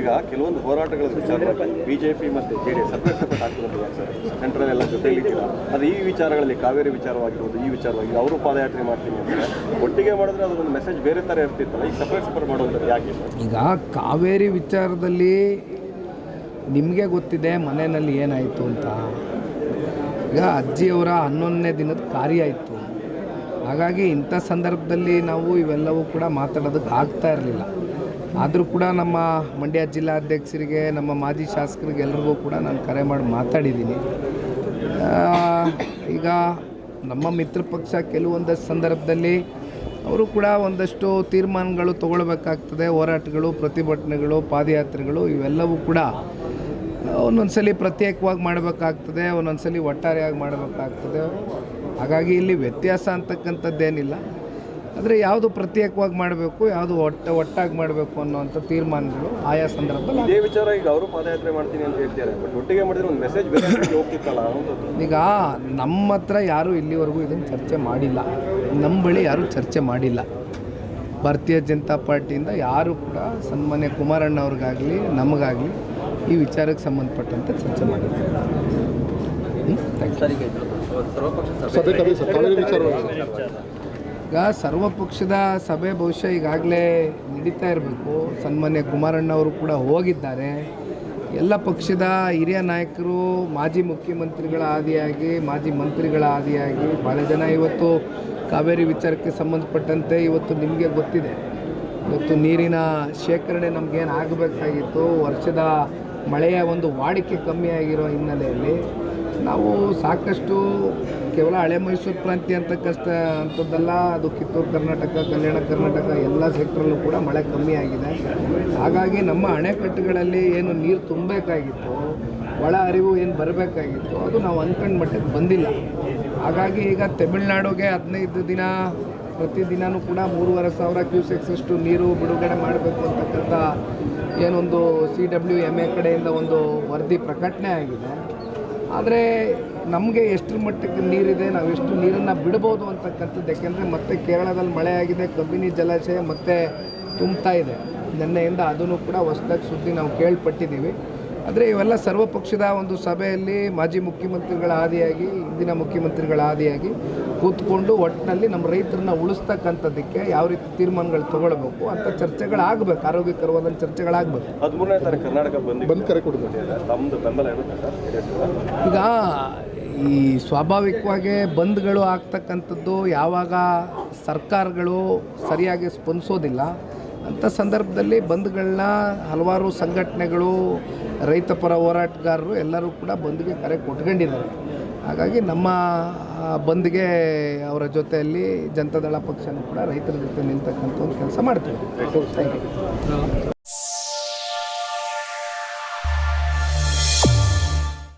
ಈಗ ಕೆಲವೊಂದು ಹೋರಾಟಗಳ ವಿಚಾರ ಬಿಜೆಪಿ ಮತ್ತು ಜೆಡಿಎಸ್ ಸಪ್ರೇಟ್ ಆಗ್ತಿರೋದು ಸರ್, ಸೆಂಟ್ರಲ್ ಎಲ್ಲ ಜೊತೆಲಿದ್ದೀರಾ, ಅದು ಈ ವಿಚಾರಗಳಲ್ಲಿ ಕಾವೇರಿ ವಿಚಾರವಾಗಿರ್ಬೋದು, ಈ ವಿಚಾರವಾಗಿ ಅವರು ಪಾದಯಾತ್ರೆ ಮಾಡ್ತೀನಿ ಅಂದರೆ ಒಟ್ಟಿಗೆ ಮಾಡಿದ್ರೆ ಅದೊಂದು ಮೆಸೇಜ್ ಬೇರೆ ಥರ ಇರ್ತಿತ್ತಲ್ಲ, ಈಗ ಸಪ್ರೇಟ್ ಮಾಡೋದು ಯಾಕೆ? ಈಗ ಕಾವೇರಿ ವಿಚಾರದಲ್ಲಿ ನಿಮಗೆ ಗೊತ್ತಿದೆ ಮನೆಯಲ್ಲಿ ಏನಾಯಿತು ಅಂತ. ಈಗ ಅಜ್ಜಿಯವರ 11ನೇ ದಿನದ ಕಾರ್ಯ ಇತ್ತು. ಹಾಗಾಗಿ ಇಂಥ ಸಂದರ್ಭದಲ್ಲಿ ನಾವು ಇವೆಲ್ಲವೂ ಕೂಡ ಮಾತಾಡೋದಕ್ಕೆ ಆಗ್ತಾ ಇರಲಿಲ್ಲ. ಆದರೂ ಕೂಡ ನಮ್ಮ ಮಂಡ್ಯ ಜಿಲ್ಲಾಧ್ಯಕ್ಷರಿಗೆ, ನಮ್ಮ ಮಾಜಿ ಶಾಸಕರಿಗೆ ಎಲ್ಲರಿಗೂ ಕೂಡ ನಾನು ಕರೆ ಮಾಡಿ ಮಾತಾಡಿದ್ದೀನಿ. ಈಗ ನಮ್ಮ ಮಿತ್ರ ಪಕ್ಷ ಕೆಲವೊಂದಷ್ಟು ಸಂದರ್ಭದಲ್ಲಿ ಅವರು ಕೂಡ ಒಂದಷ್ಟು ತೀರ್ಮಾನಗಳು ತಗೊಳ್ಬೇಕಾಗ್ತದೆ. ಹೋರಾಟಗಳು, ಪ್ರತಿಭಟನೆಗಳು, ಪಾದಯಾತ್ರೆಗಳು ಇವೆಲ್ಲವೂ ಕೂಡ ಒಂದೊಂದು ಸಲ ಪ್ರತ್ಯೇಕವಾಗಿ ಮಾಡಬೇಕಾಗ್ತದೆ, ಒಂದೊಂದು ಸಲ ಒಟ್ಟಾರೆಯಾಗಿ ಮಾಡಬೇಕಾಗ್ತದೆ. ಹಾಗಾಗಿ ಇಲ್ಲಿ ವ್ಯತ್ಯಾಸ ಅಂತಕ್ಕಂಥದ್ದೇನಿಲ್ಲ. ಆದರೆ ಯಾವುದು ಪ್ರತ್ಯೇಕವಾಗಿ ಮಾಡಬೇಕು, ಯಾವುದು ಒಟ್ಟಾಗಿ ಮಾಡಬೇಕು ಅನ್ನೋವಂಥ ತೀರ್ಮಾನಗಳು ಆಯಾ ಸಂದರ್ಭದಲ್ಲಿ. ಇದೇ ವಿಚಾರ ಈಗ ಅವರು ಪಾದಯಾತ್ರೆ ಮಾಡ್ತೀನಿ ಅಂತ ಹೇಳ್ತಾರೆ, ಬಟ್ ಒಟ್ಟಿಗೆ ಮಾಡಿದ್ರೆ ಒಂದು ಮೆಸೇಜ್ ಬೇರೆ ಹೋಗ್ತಿತ್ತಲ್ಲ. ಈಗ ನಮ್ಮ ಹತ್ರ ಯಾರೂ ಇಲ್ಲಿವರೆಗೂ ಇದನ್ನು ಚರ್ಚೆ ಮಾಡಿಲ್ಲ, ನಮ್ಮ ಬಳಿ ಯಾರೂ ಚರ್ಚೆ ಮಾಡಿಲ್ಲ. ಭಾರತೀಯ ಜನತಾ ಪಾರ್ಟಿಯಿಂದ ಯಾರೂ ಕೂಡ ಸನ್ಮಾನ್ಯ ಕುಮಾರಣ್ಣ ಅವ್ರಿಗಾಗಲಿ ನಮಗಾಗಲಿ ಈ ವಿಚಾರಕ್ಕೆ ಸಂಬಂಧಪಟ್ಟಂತೆ ಚರ್ಚೆ ಮಾಡಿಲ್ಲ. ಈಗ ಸರ್ವಪಕ್ಷದ ಸಭೆ ಬಹುಶಃ ಈಗಾಗಲೇ ನಡೀತಾ ಇರಬೇಕು. ಸನ್ಮಾನ್ಯ ಕುಮಾರಣ್ಣ ಅವರು ಕೂಡ ಹೋಗಿದ್ದಾರೆ. ಎಲ್ಲ ಪಕ್ಷದ ಹಿರಿಯ ನಾಯಕರು, ಮಾಜಿ ಮುಖ್ಯಮಂತ್ರಿಗಳ ಆದಿಯಾಗಿ, ಮಾಜಿ ಮಂತ್ರಿಗಳ ಆದಿಯಾಗಿ ಭಾಳ ಜನ ಇವತ್ತು ಕಾವೇರಿ ವಿಚಾರಕ್ಕೆ ಸಂಬಂಧಪಟ್ಟಂತೆ ಇವತ್ತು ನಿಮಗೆ ಗೊತ್ತಿದೆ, ಇವತ್ತು ನೀರಿನ ಶೇಖರಣೆ ನಮಗೇನು ಆಗಬೇಕಾಗಿತ್ತು, ವರ್ಷದ ಮಳೆಯ ಒಂದು ವಾಡಿಕೆ ಕಮ್ಮಿ ಆಗಿರೋ ಹಿನ್ನೆಲೆಯಲ್ಲಿ ನಾವು ಸಾಕಷ್ಟು ಕೇವಲ ಹಳೆ ಮೈಸೂರು ಪ್ರಾಂತ್ಯ ಅಂಥದ್ದಲ್ಲ, ಅದು ಕಿತ್ತೂರು ಕರ್ನಾಟಕ, ಕಲ್ಯಾಣ ಕರ್ನಾಟಕ ಎಲ್ಲ ಸೆಕ್ಟ್ರಲ್ಲೂ ಕೂಡ ಮಳೆ ಕಮ್ಮಿ ಆಗಿದೆ. ಹಾಗಾಗಿ ನಮ್ಮ ಅಣೆಕಟ್ಟುಗಳಲ್ಲಿ ಏನು ನೀರು ತುಂಬಬೇಕಾಗಿತ್ತು, ಒಳ ಹರಿವು ಏನು ಬರಬೇಕಾಗಿತ್ತು, ಅದು ನಾವು ಅಂದ್ಕೊಂಡ ಮಟ್ಟಕ್ಕೆ ಬಂದಿಲ್ಲ. ಹಾಗಾಗಿ ಈಗ ತಮಿಳುನಾಡಿಗೆ 15 ದಿನ ಪ್ರತಿದಿನವೂ ಕೂಡ 3,500 ಕ್ಯೂಸೆಕ್ಸಷ್ಟು ನೀರು ಬಿಡುಗಡೆ ಮಾಡಬೇಕು ಅಂತಕ್ಕಂಥ ಏನೊಂದು CWMA ಕಡೆಯಿಂದ ಒಂದು ವರದಿ ಪ್ರಕಟಣೆ ಆಗಿದೆ. ಆದರೆ ನಮಗೆ ಎಷ್ಟರ ಮಟ್ಟಕ್ಕೆ ನೀರಿದೆ, ನಾವು ಎಷ್ಟು ನೀರನ್ನು ಬಿಡ್ಬೋದು ಅಂತಕ್ಕಂಥದ್ದು. ಯಾಕೆಂದರೆ ಮತ್ತೆ ಕೇರಳದಲ್ಲಿ ಮಳೆ ಆಗಿದೆ, ಕಬಿನಿ ಜಲಾಶಯ ಮತ್ತೆ ತುಂಬ್ತಾ ಇದೆ ನಿನ್ನೆಯಿಂದ, ಅದನ್ನು ಕೂಡ ಹೊಸದಾಗಿ ಸುದ್ದಿ ನಾವು ಕೇಳ್ಪಟ್ಟಿದ್ದೀವಿ. ಆದರೆ ಇವೆಲ್ಲ ಸರ್ವಪಕ್ಷದ ಒಂದು ಸಭೆಯಲ್ಲಿ ಮಾಜಿ ಮುಖ್ಯಮಂತ್ರಿಗಳ ಆದಿಯಾಗಿ, ಇಂದಿನ ಮುಖ್ಯಮಂತ್ರಿಗಳ ಆದಿಯಾಗಿ ಕೂತ್ಕೊಂಡು ಒಟ್ಟಿನಲ್ಲಿ ನಮ್ಮ ರೈತರನ್ನ ಉಳಿಸ್ತಕ್ಕಂಥದ್ದಕ್ಕೆ ಯಾವ ರೀತಿ ತೀರ್ಮಾನಗಳು ತೊಗೊಳ್ಬೇಕು ಅಂತ ಚರ್ಚೆಗಳಾಗಬೇಕು, ಆರೋಗ್ಯಕರವಾದ ಚರ್ಚೆಗಳಾಗಬೇಕು. 13ನೇ ತಾರೀಕು ಕರ್ನಾಟಕ ಬಂದ್ ಕರೆ ಕೊಡಬೇಕು, ತಮ್ಮದು ಬೆಂಬಲ ಇರುತ್ತೆ. ಈಗ ಈ ಸ್ವಾಭಾವಿಕವಾಗಿ ಬಂದ್ಗಳು ಆಗ್ತಕ್ಕಂಥದ್ದು ಯಾವಾಗ ಸರ್ಕಾರಗಳು ಸರಿಯಾಗಿ ಸ್ಪಂದಿಸೋದಿಲ್ಲ ಅಂಥ ಸಂದರ್ಭದಲ್ಲಿ ಬಂದ್ಗಳನ್ನ ಹಲವಾರು ಸಂಘಟನೆಗಳು, ರೈತಪರ ಹೋರಾಟಗಾರರು ಎಲ್ಲರೂ ಕೂಡ ಬಂದ್ಗೆ ಕರೆ ಕೊಟ್ಕೊಂಡಿದ್ದಾರೆ. ಹಾಗಾಗಿ ನಮ್ಮ ಬಂದ್ಗೆ ಅವರ ಜೊತೆಯಲ್ಲಿ ಜನತಾದಳ ಪಕ್ಷನೂ ಕೂಡ ರೈತರ ಜೊತೆ ನಿಲ್ತಕ್ಕಂಥ ಒಂದು ಕೆಲಸ ಮಾಡ್ತೀವಿ. Thank you.